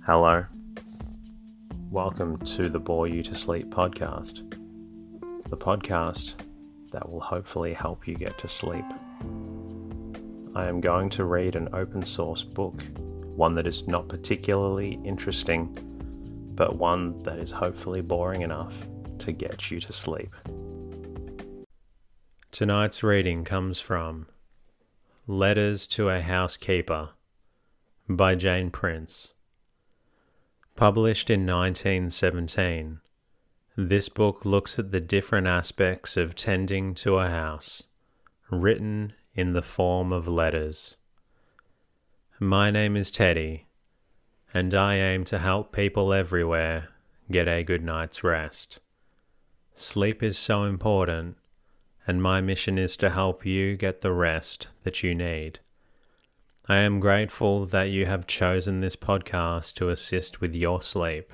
Hello. Welcome to the Bore You to Sleep podcast. The podcast that will hopefully help you get to sleep. I am going to read an open source book, one that is not particularly interesting, but one that is hopefully boring enough to get you to sleep. Tonight's reading comes from Letters to a Housekeeper by Jane Prince. Published in 1917, this book looks at the different aspects of tending to a house, written in the form of letters. My name is Teddy, and I aim to help people everywhere get a good night's rest. Sleep is so important, and my mission is to help you get the rest that you need. I am grateful that you have chosen this podcast to assist with your sleep.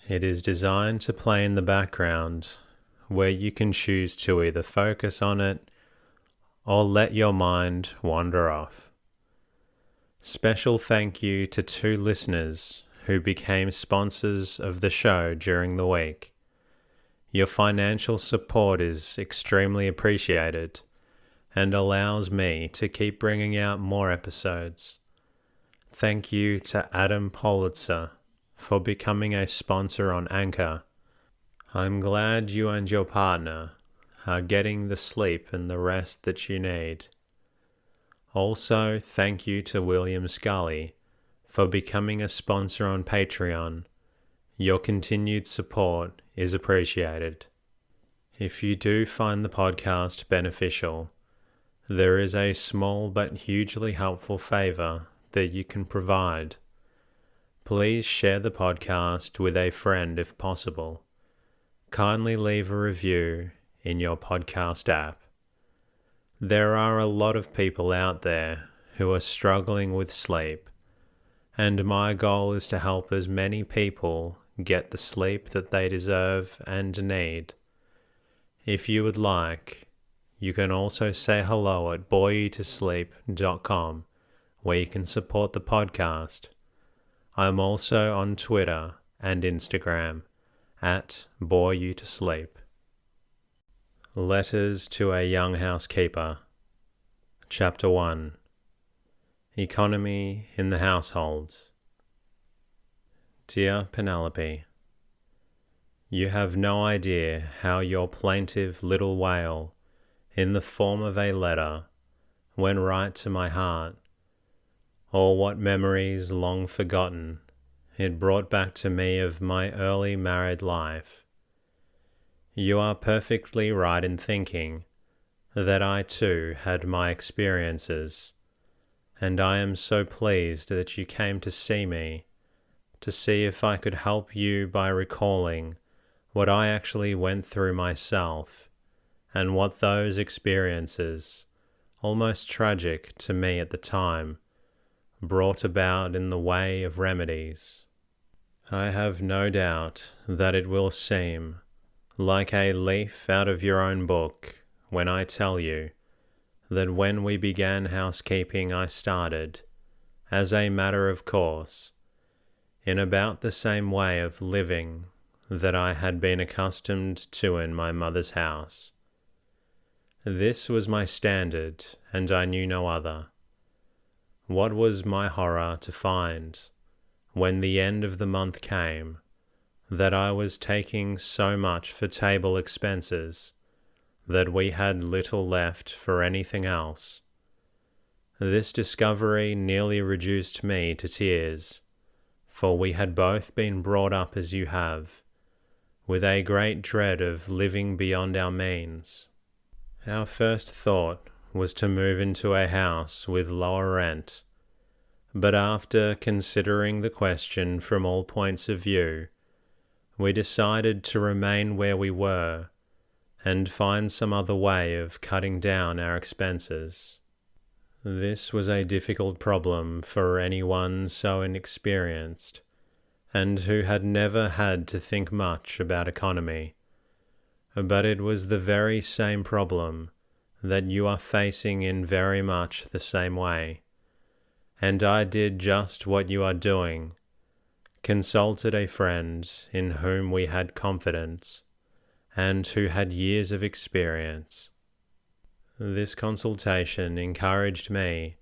It is designed to play in the background, where you can choose to either focus on it or let your mind wander off. Special thank you to 2 listeners who became sponsors of the show during the week. Your financial support is extremely appreciated and allows me to keep bringing out more episodes. Thank you to Adam Politzer for becoming a sponsor on Anchor. I'm glad you and your partner are getting the sleep and the rest that you need. Also, thank you to William Scully for becoming a sponsor on Patreon. Your continued support is appreciated. If you do find the podcast beneficial, there is a small but hugely helpful favor that you can provide. Please share the podcast with a friend if possible. Kindly leave a review in your podcast app. There are a lot of people out there who are struggling with sleep, and my goal is to help as many people get the sleep that they deserve and need. If you would like, you can also say hello at boreyoutosleep.com, where you can support the podcast. I'm also on Twitter and Instagram at boreyoutosleep. Letters to a Young Housekeeper. Chapter 1. Economy in the Household. Dear Penelope, you have no idea how your plaintive little wail in the form of a letter went right to my heart, or what memories long forgotten it brought back to me of my early married life. You are perfectly right in thinking that I too had my experiences, and I am so pleased that you came to see me, to see if I could help you by recalling what I actually went through myself, and what those experiences, almost tragic to me at the time, brought about in the way of remedies. I have no doubt that it will seem like a leaf out of your own book when I tell you that when we began housekeeping I started, as a matter of course, in about the same way of living that I had been accustomed to in my mother's house. This was my standard, and I knew no other. What was my horror to find, when the end of the month came, that I was taking so much for table expenses that we had little left for anything else. This discovery nearly reduced me to tears, for we had both been brought up as you have, with a great dread of living beyond our means. Our first thought was to move into a house with lower rent, but after considering the question from all points of view, we decided to remain where we were and find some other way of cutting down our expenses. This was a difficult problem for anyone so inexperienced, and who had never had to think much about economy. But it was the very same problem that you are facing in very much the same way, and I did just what you are doing consulted a friend in whom we had confidence and who had years of experience. This consultation encouraged me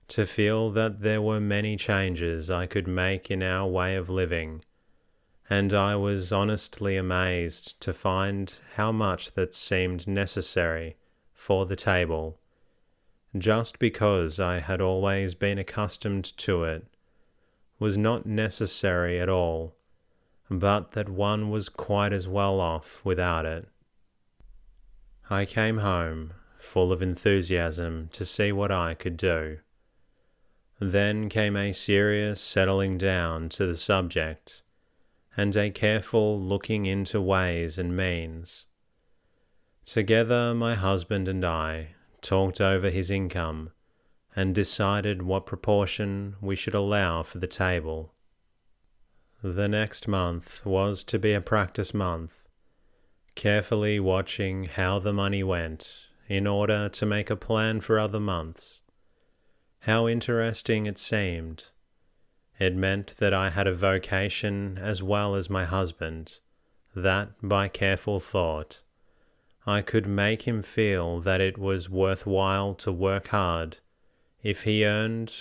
to feel that there were many changes I could make in our way of living, and I was honestly amazed to find how much that seemed necessary for the table, just because I had always been accustomed to it, was not necessary at all, but that one was quite as well off without it. I came home full of enthusiasm to see what I could do. Then came a serious settling down to the subject, and a careful looking into ways and means. Together my husband and I talked over his income and decided what proportion we should allow for the table. The next month was to be a practice month, carefully watching how the money went in order to make a plan for other months. How interesting it seemed. It meant that I had a vocation as well as my husband, that by careful thought, I could make him feel that it was worthwhile to work hard if he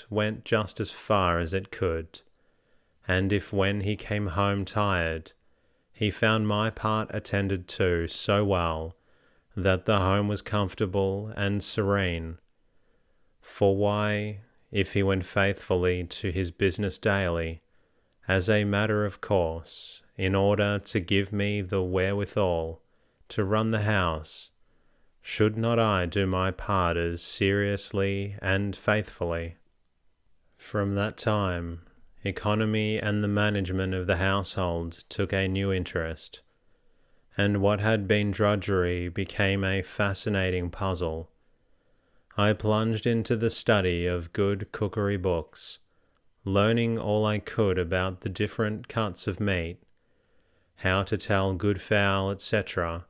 went just as far as it could, and if when he came home tired, he found my part attended to so well that the home was comfortable and serene. For why, if he went faithfully to his business daily, as a matter of course, in order to give me the wherewithal to run the house, should not I do my part as seriously and faithfully? From that time, economy and the management of the household took a new interest, and what had been drudgery became a fascinating puzzle. I plunged into the study of good cookery books, learning all I could about the different cuts of meat, how to tell good fowl, etc.,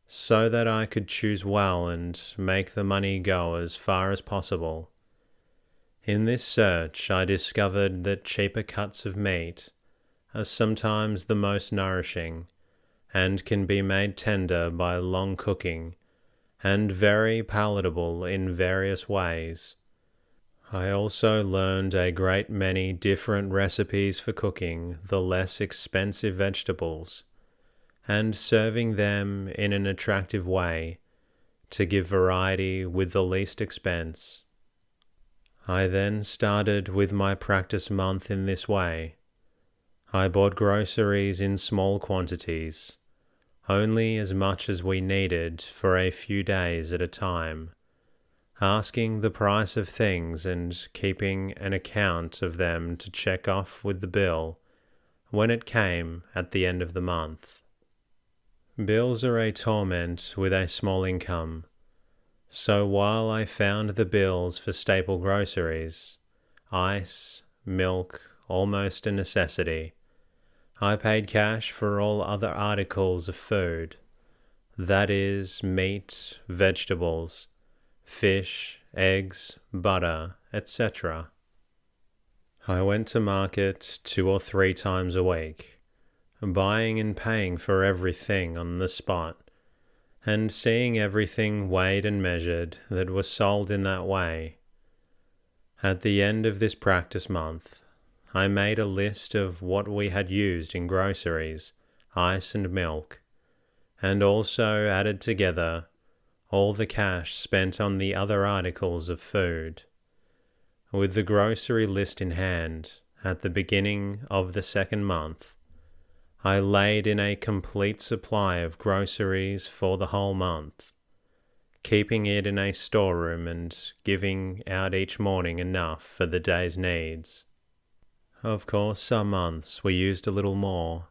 so that I could choose well and make the money go as far as possible. In this search I discovered that cheaper cuts of meat are sometimes the most nourishing, and can be made tender by long cooking, and very palatable in various ways. I also learned a great many different recipes for cooking the less expensive vegetables, and serving them in an attractive way to give variety with the least expense. I then started with my practice month in this way. I bought groceries in small quantities, only as much as we needed for a few days at a time, asking the price of things and keeping an account of them to check off with the bill when it came at the end of the month. Bills are a torment with a small income, so while I found the bills for staple groceries, ice, milk, almost a necessity, I paid cash for all other articles of food, that is, meat, vegetables, fish, eggs, butter, etc. I went to market 2 or 3 times a week, buying and paying for everything on the spot, and seeing everything weighed and measured that was sold in that way. At the end of this practice month, I made a list of what we had used in groceries, ice and milk, and also added together all the cash spent on the other articles of food. With the grocery list in hand, at the beginning of the second month, I laid in a complete supply of groceries for the whole month, keeping it in a storeroom and giving out each morning enough for the day's needs. Of course, some months we used a little more,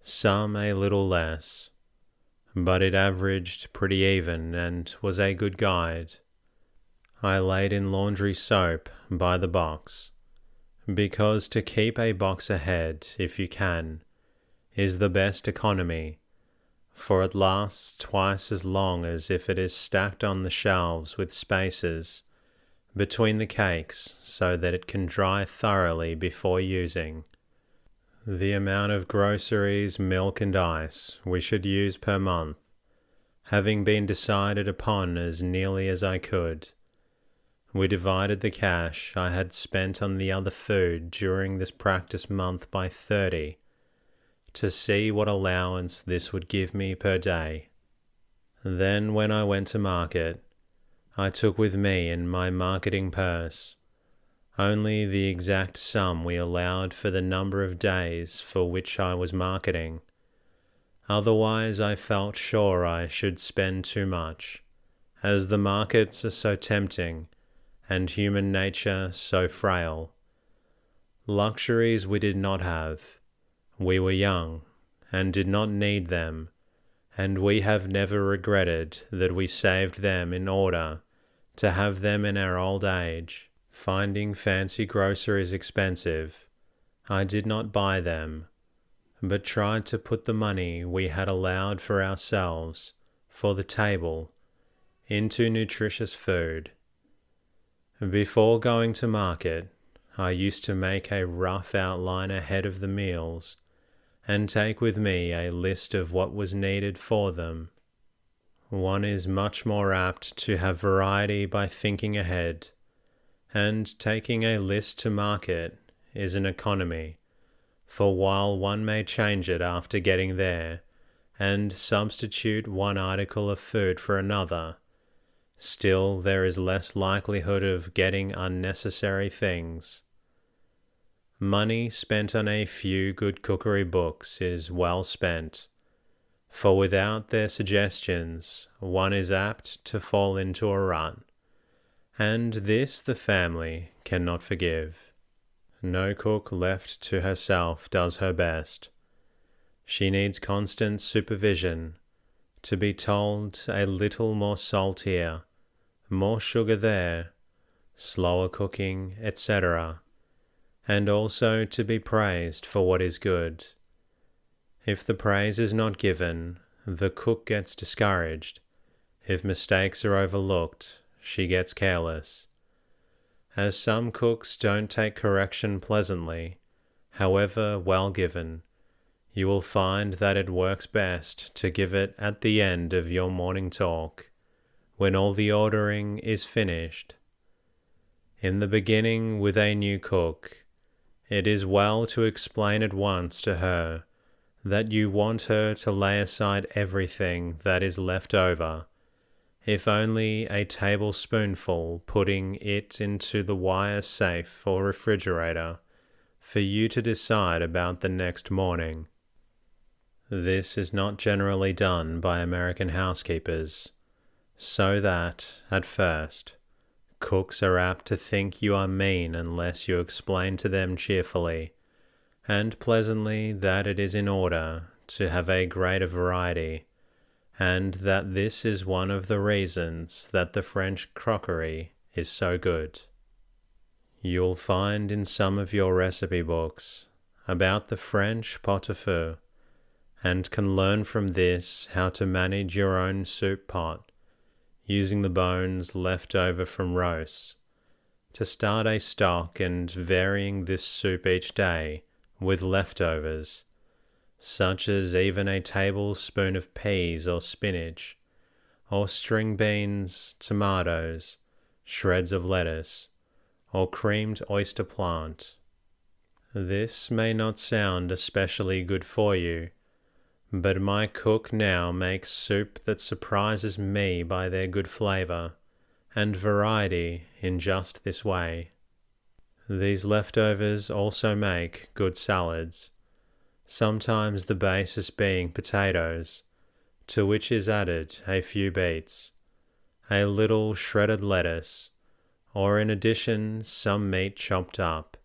some a little less, but it averaged pretty even and was a good guide. I laid in laundry soap by the box, because to keep a box ahead, if you can, is the best economy, for it lasts twice as long as if it is stacked on the shelves with spaces between the cakes so that it can dry thoroughly before using. The amount of groceries, milk and ice we should use per month, having been decided upon as nearly as I could, we divided the cash I had spent on the other food during this practice month by 30 to see what allowance this would give me per day. Then when I went to market, I took with me in my marketing purse only the exact sum we allowed for the number of days for which I was marketing. Otherwise I felt sure I should spend too much, as the markets are so tempting and human nature so frail. Luxuries we did not have. We were young and did not need them, and we have never regretted that we saved them in order to have them in our old age. Finding fancy groceries expensive, I did not buy them, but tried to put the money we had allowed for ourselves for the table into nutritious food. Before going to market, I used to make a rough outline ahead of the meals and take with me a list of what was needed for them. One is much more apt to have variety by thinking ahead, and taking a list to market is an economy, for while one may change it after getting there and substitute one article of food for another, still there is less likelihood of getting unnecessary things. Money spent on a few good cookery books is well spent, for without their suggestions one is apt to fall into a rut, and this the family cannot forgive. No cook left to herself does her best. She needs constant supervision, to be told a little more salt here, more sugar there, slower cooking, etc., and also to be praised for what is good. If the praise is not given, the cook gets discouraged. If mistakes are overlooked, she gets careless. As some cooks don't take correction pleasantly, however well given, you will find that it works best to give it at the end of your morning talk, when all the ordering is finished. In the beginning with a new cook, it is well to explain at once to her that you want her to lay aside everything that is left over, if only a tablespoonful, putting it into the wire safe or refrigerator for you to decide about the next morning. This is not generally done by American housekeepers, so that, at first, cooks are apt to think you are mean unless you explain to them cheerfully and pleasantly that it is in order to have a greater variety, and that this is one of the reasons that the French crockery is so good. You'll find in some of your recipe books about the French pot-au-feu, and can learn from this how to manage your own soup pot, using the bones left over from roasts, to start a stock and varying this soup each day with leftovers, such as even a tablespoon of peas or spinach, or string beans, tomatoes, shreds of lettuce, or creamed oyster plant. This may not sound especially good for you, but my cook now makes soup that surprises me by their good flavor and variety in just this way. These leftovers also make good salads, sometimes the basis being potatoes, to which is added a few beets, a little shredded lettuce, or in addition some meat chopped up,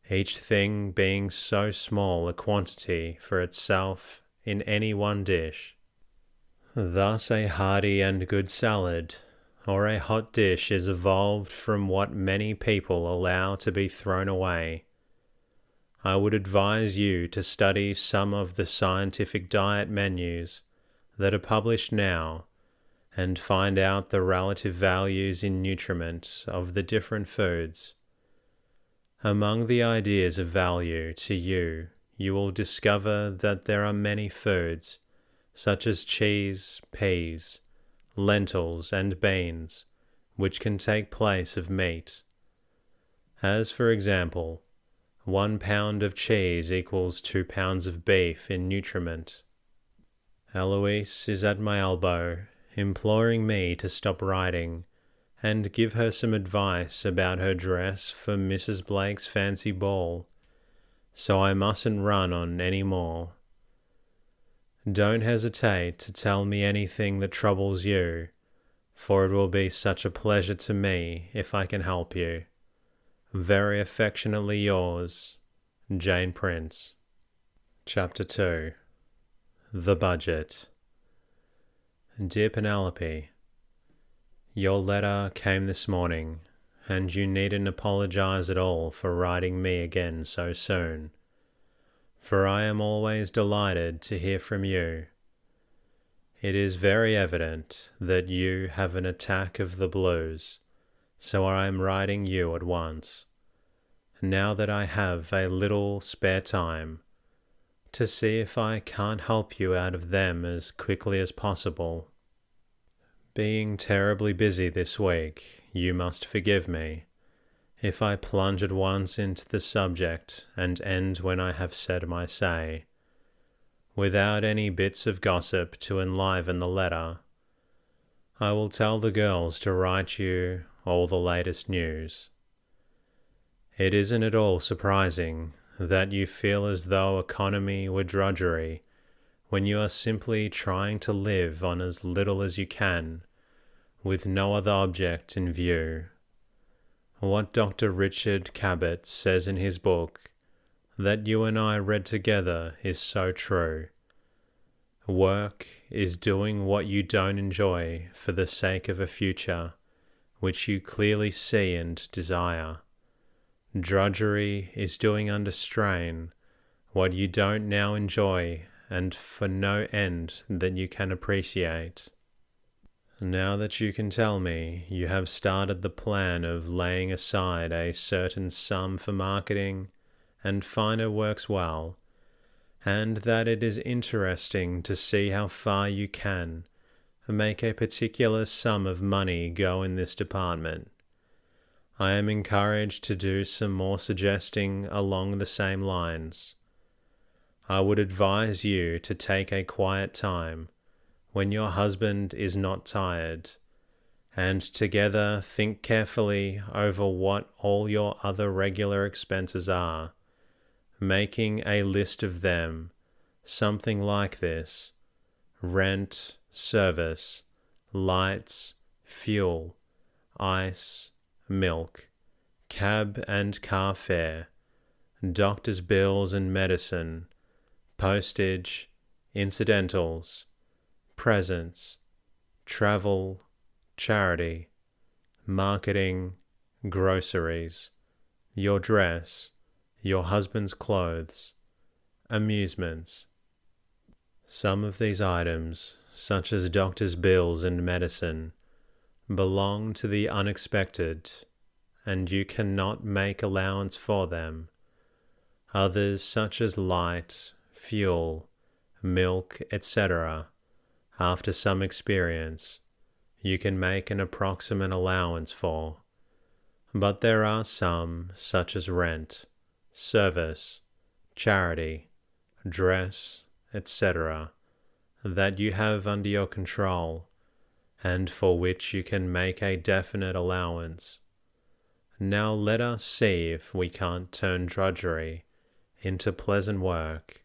each thing being so small a quantity for itself in any one dish. Thus a hearty and good salad, or a hot dish, is evolved from what many people allow to be thrown away. I would advise you to study some of the scientific diet menus that are published now and find out the relative values in nutriment of the different foods. Among the ideas of value to you, you will discover that there are many foods, such as cheese, peas, lentils, and beans, which can take place of meat. As for example, 1 pound of cheese equals 2 pounds of beef in nutriment. Eloise is at my elbow, imploring me to stop writing and give her some advice about her dress for Mrs. Blake's fancy ball, so I mustn't run on any more. Don't hesitate to tell me anything that troubles you, for it will be such a pleasure to me if I can help you. Very affectionately yours, Jane Prince. Chapter 2. The Budget. Dear Penelope, your letter came this morning, and you needn't apologize at all for writing me again so soon, for I am always delighted to hear from you. It is very evident that you have an attack of the blues, so I am writing you at once, now that I have a little spare time, to see if I can't help you out of them as quickly as possible. Being terribly busy this week, you must forgive me if I plunge at once into the subject and end when I have said my say, without any bits of gossip to enliven the letter. I will tell the girls to write you all the latest news. It isn't at all surprising that you feel as though economy were drudgery when you are simply trying to live on as little as you can, with no other object in view. What Dr. Richard Cabot says in his book, that you and I read together, is so true. Work is doing what you don't enjoy for the sake of a future which you clearly see and desire. Drudgery is doing under strain what you don't now enjoy and for no end that you can appreciate. Now that you can tell me you have started the plan of laying aside a certain sum for marketing and find it works well, and that it is interesting to see how far you can make a particular sum of money go in this department, I am encouraged to do some more suggesting along the same lines. I would advise you to take a quiet time when your husband is not tired, and together think carefully over what all your other regular expenses are, making a list of them, something like this: rent, service, lights, fuel, ice, milk, cab and car fare, doctor's bills and medicine, postage, incidentals, presents, travel, charity, marketing, groceries, your dress, your husband's clothes, amusements. Some of these items, such as doctor's bills and medicine, belong to the unexpected, and you cannot make allowance for them. Others, such as light, fuel, milk, etc., after some experience, you can make an approximate allowance for. But there are some, such as rent, service, charity, dress, etc., that you have under your control, and for which you can make a definite allowance. Now let us see if we can't turn drudgery into pleasant work.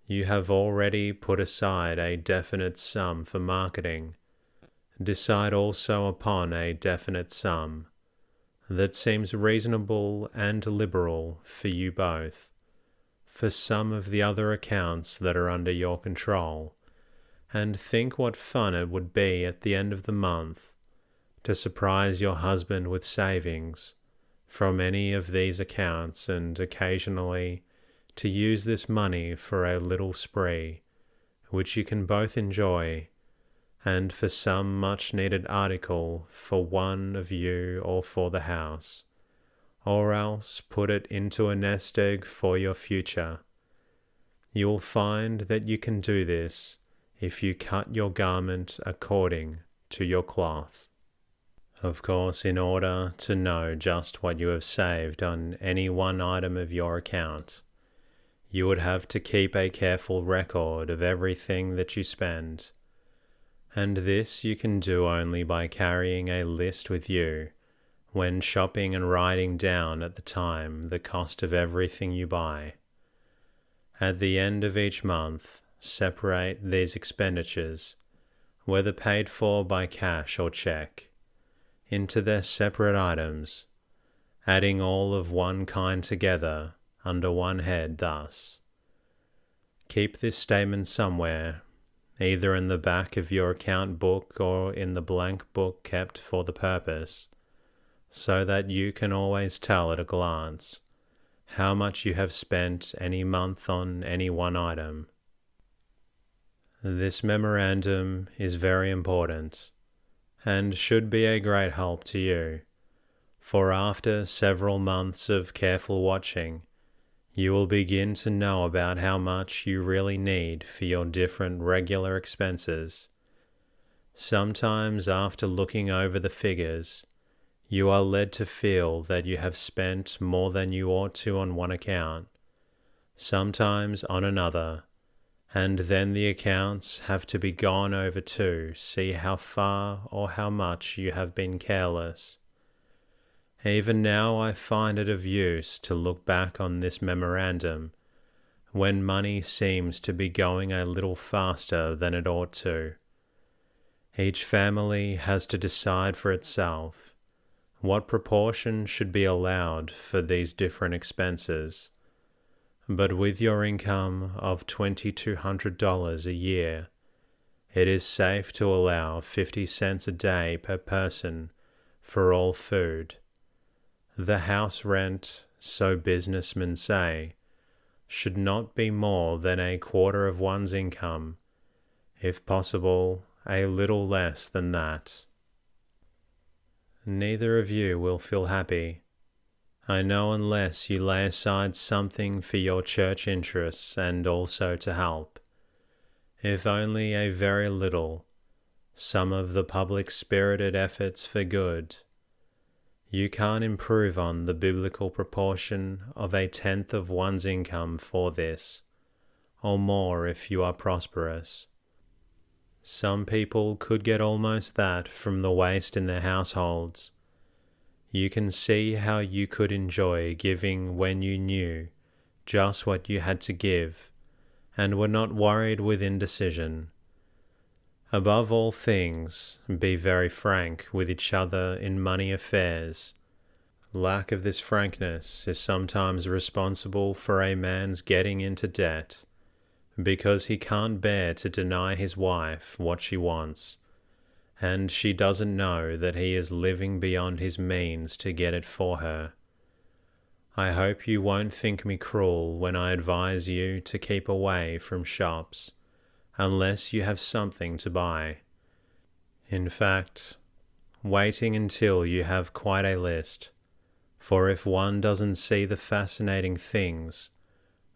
You have already put aside a definite sum for marketing. Decide also upon a definite sum that seems reasonable and liberal for you both, for some of the other accounts that are under your control, and think what fun it would be at the end of the month to surprise your husband with savings from any of these accounts, and occasionally to use this money for a little spree, which you can both enjoy, and for some much-needed article for one of you or for the house, or else put it into a nest egg for your future, You will find that you can do this if you cut your garment according to your cloth. Of course, in order to know just what you have saved on any one item of your account, you would have to keep a careful record of everything that you spend, and this you can do only by carrying a list with you when shopping and writing down at the time the cost of everything you buy. At the end of each month, separate these expenditures, whether paid for by cash or check, into their separate items, adding all of one kind together under one head thus. Keep this statement somewhere, either in the back of your account book or in the blank book kept for the purpose, so that you can always tell at a glance how much you have spent any month on any one item. This memorandum is very important and should be a great help to you, for after several months of careful watching, you will begin to know about how much you really need for your different regular expenses. Sometimes after looking over the figures, you are led to feel that you have spent more than you ought to on one account, sometimes on another, and then the accounts have to be gone over to see how far or how much you have been careless. Even now I find it of use to look back on this memorandum when money seems to be going a little faster than it ought to. Each family has to decide for itself what proportion should be allowed for these different expenses. But with your income of $2,200 a year, it is safe to allow 50 cents a day per person for all food. The house rent, so businessmen say, should not be more than a quarter of one's income, if possible, a little less than that. Neither of you will feel happy, I know, unless you lay aside something for your church interests and also to help, if only a very little, some of the public-spirited efforts for good. You can't improve on the biblical proportion of 1/10 of one's income for this, or more if you are prosperous. Some people could get almost that from the waste in their households. You can see how you could enjoy giving when you knew just what you had to give and were not worried with indecision. Above all things, be very frank with each other in money affairs. Lack of this frankness is sometimes responsible for a man's getting into debt, because he can't bear to deny his wife what she wants, and she doesn't know that he is living beyond his means to get it for her. I hope you won't think me cruel when I advise you to keep away from shops, unless you have something to buy. In fact, waiting until you have quite a list, for if one doesn't see the fascinating things,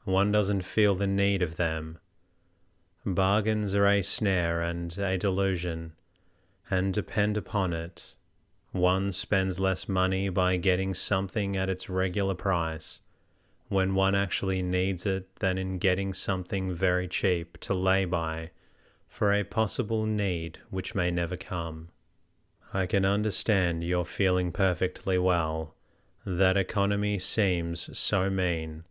one doesn't feel the need of them. Bargains are a snare and a delusion, and depend upon it, one spends less money by getting something at its regular price when one actually needs it than in getting something very cheap to lay by for a possible need which may never come. I can understand your feeling perfectly well that economy seems so mean,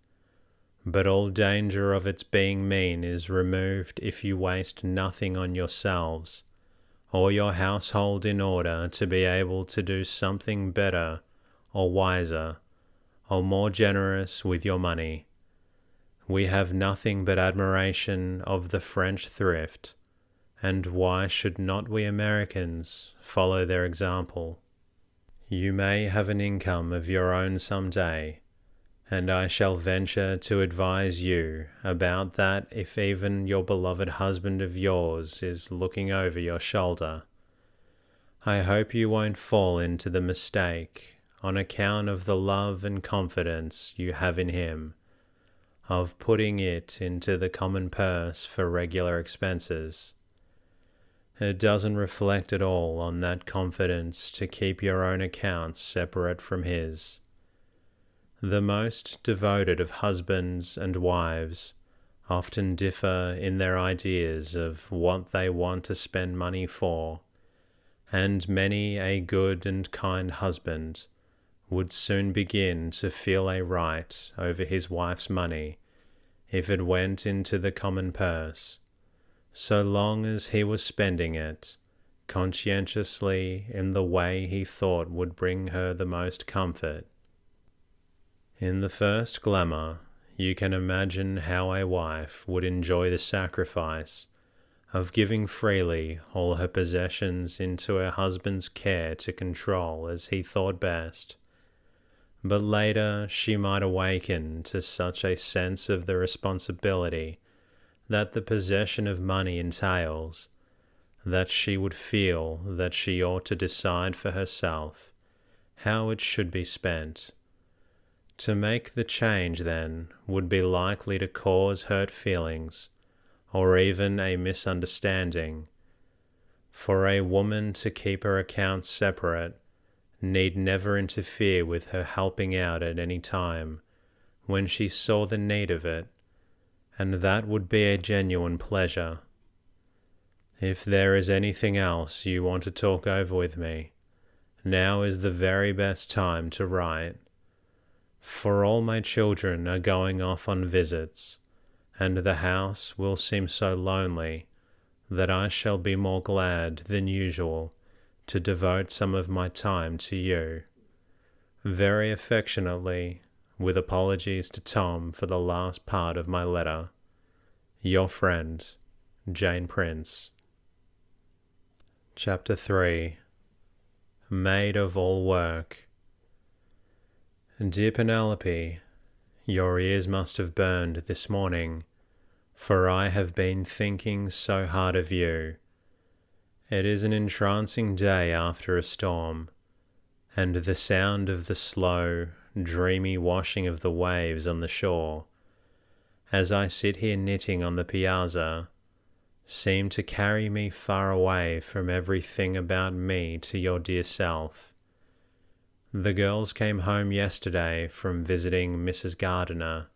but all danger of its being mean is removed if you waste nothing on yourselves or your household in order to be able to do something better or wiser or more generous with your money. We have nothing but admiration of the French thrift, and why should not we Americans follow their example? You may have an income of your own some day, and I shall venture to advise you about that if even your beloved husband of yours is looking over your shoulder. I hope you won't fall into the mistake on account of the love and confidence you have in him, of putting it into the common purse for regular expenses. It doesn't reflect at all on that confidence to keep your own accounts separate from his. The most devoted of husbands and wives often differ in their ideas of what they want to spend money for, and many a good and kind husband would soon begin to feel a right over his wife's money if it went into the common purse, so long as he was spending it conscientiously in the way he thought would bring her the most comfort. In the first glamour, you can imagine how a wife would enjoy the sacrifice of giving freely all her possessions into her husband's care to control as he thought best. But later she might awaken to such a sense of the responsibility that the possession of money entails, that she would feel that she ought to decide for herself how it should be spent. To make the change, then, would be likely to cause hurt feelings, or even a misunderstanding. For a woman to keep her accounts separate need never interfere with her helping out at any time when she saw the need of it, and that would be a genuine pleasure. If there is anything else you want to talk over with me, now is the very best time to write. For all my children are going off on visits, and the house will seem so lonely that I shall be more glad than usual to devote some of my time to you. Very affectionately, with apologies to Tom for the last part of my letter. Your friend, Jane Prince. Chapter 3. Maid of all work. Dear Penelope, your ears must have burned this morning, for I have been thinking so hard of you. It is an entrancing day after a storm, and the sound of the slow, dreamy washing of the waves on the shore, as I sit here knitting on the piazza, seem to carry me far away from everything about me to your dear self. The girls came home yesterday from visiting Mrs. Gardiner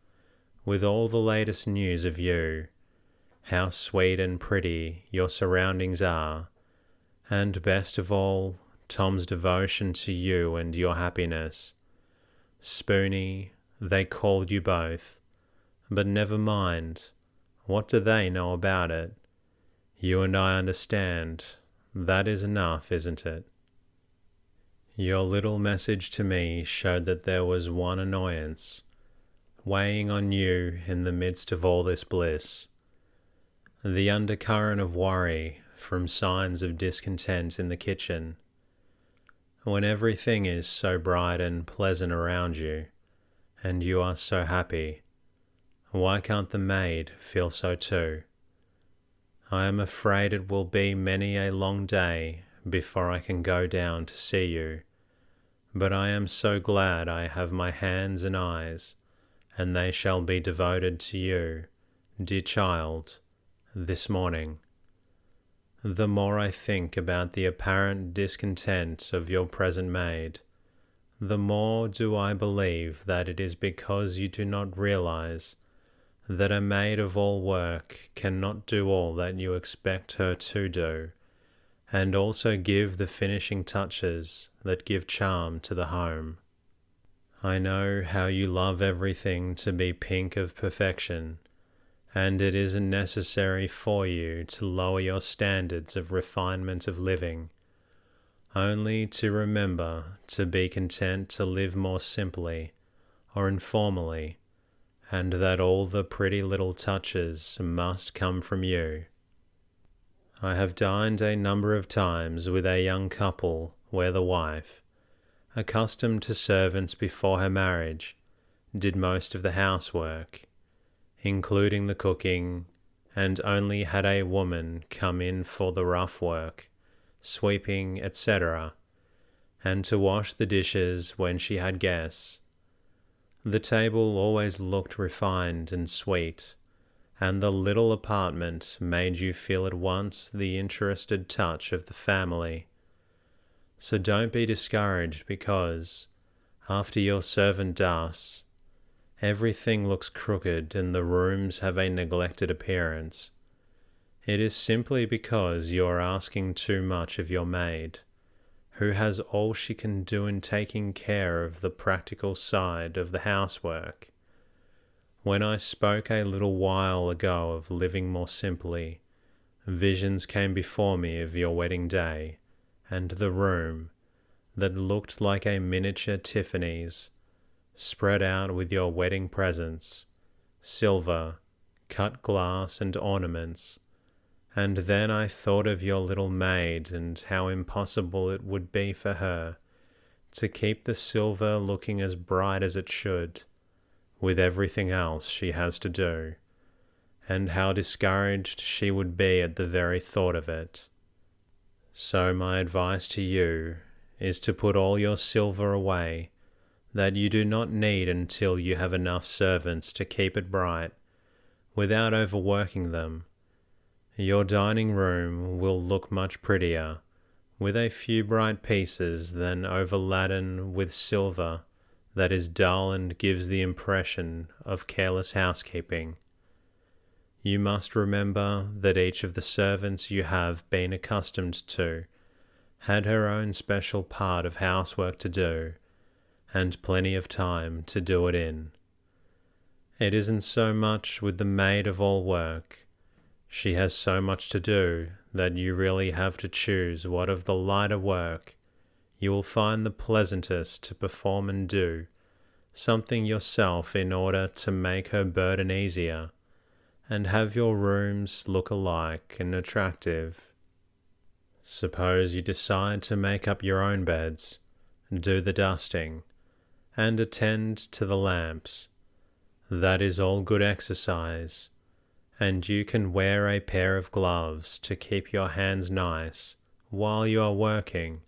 with all the latest news of you, how sweet and pretty your surroundings are, and best of all, Tom's devotion to you and your happiness. Spoony, they called you both, but never mind, what do they know about it? You and I understand. That is enough, isn't it? Your little message to me showed that there was one annoyance weighing on you in the midst of all this bliss. The undercurrent of worry from signs of discontent in the kitchen. When everything is so bright and pleasant around you, and you are so happy, why can't the maid feel so too? I am afraid it will be many a long day before I can go down to see you, but I am so glad I have my hands and eyes, and they shall be devoted to you, dear child, this morning. The more I think about the apparent discontent of your present maid, the more do I believe that it is because you do not realize that a maid of all work cannot do all that you expect her to do, and also give the finishing touches that give charm to the home. I know how you love everything to be pink of perfection, and it isn't necessary for you to lower your standards of refinement of living, only to remember to be content to live more simply or informally, and that all the pretty little touches must come from you. I have dined a number of times with a young couple where the wife, accustomed to servants before her marriage, did most of the housework, including the cooking, and only had a woman come in for the rough work, sweeping, etc., and to wash the dishes when she had guests. The table always looked refined and sweet, and the little apartment made you feel at once the interested touch of the family. So don't be discouraged because, after your servant does, everything looks crooked and the rooms have a neglected appearance. It is simply because you are asking too much of your maid, who has all she can do in taking care of the practical side of the housework. When I spoke a little while ago of living more simply, visions came before me of your wedding day, and the room, that looked like a miniature Tiffany's, spread out with your wedding presents, silver, cut glass and ornaments. And then I thought of your little maid and how impossible it would be for her to keep the silver looking as bright as it should, with everything else she has to do, and how discouraged she would be at the very thought of it. So my advice to you is to put all your silver away that you do not need until you have enough servants to keep it bright, without overworking them. Your dining room will look much prettier with a few bright pieces than overladen with silver that is dull and gives the impression of careless housekeeping. You must remember that each of the servants you have been accustomed to had her own special part of housework to do, and plenty of time to do it in. It isn't so much with the maid of all work. She has so much to do that you really have to choose what of the lighter work you will find the pleasantest to perform and do something yourself in order to make her burden easier and have your rooms look alike and attractive. Suppose you decide to make up your own beds, do the dusting, and attend to the lamps. That is all good exercise, and you can wear a pair of gloves to keep your hands nice while you are working.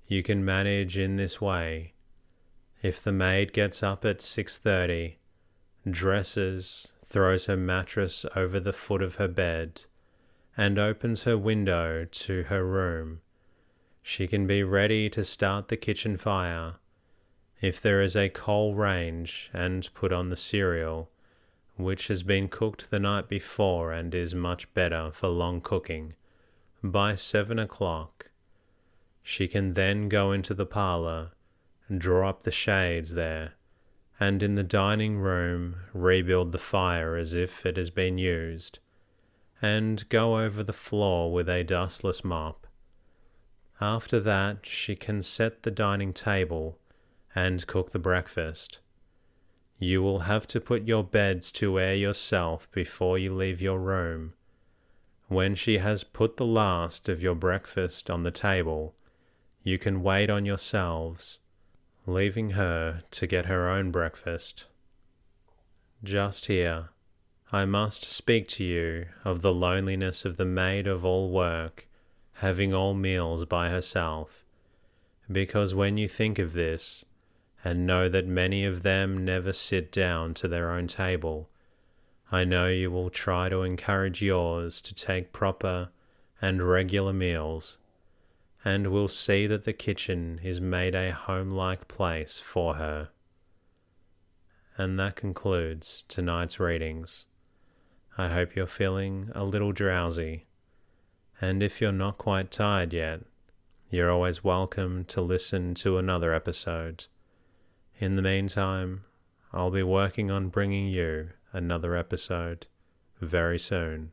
You can manage in this way. If the maid gets up at 6:30, dresses, throws her mattress over the foot of her bed, and opens her window to her room, she can be ready to start the kitchen fire. If there is a coal range, and put on the cereal, which has been cooked the night before and is much better for long cooking, by 7 o'clock. She can then go into the parlour, draw up the shades there, and in the dining room rebuild the fire as if it has been used, and go over the floor with a dustless mop. After that she can set the dining table and cook the breakfast. You will have to put your beds to air yourself before you leave your room. When she has put the last of your breakfast on the table, you can wait on yourselves, leaving her to get her own breakfast. Just here, I must speak to you of the loneliness of the maid of all work having all meals by herself, because when you think of this, and know that many of them never sit down to their own table, I know you will try to encourage yours to take proper and regular meals, and will see that the kitchen is made a home-like place for her. And that concludes tonight's readings. I hope you're feeling a little drowsy, and if you're not quite tired yet, you're always welcome to listen to another episode. In the meantime, I'll be working on bringing you another episode very soon.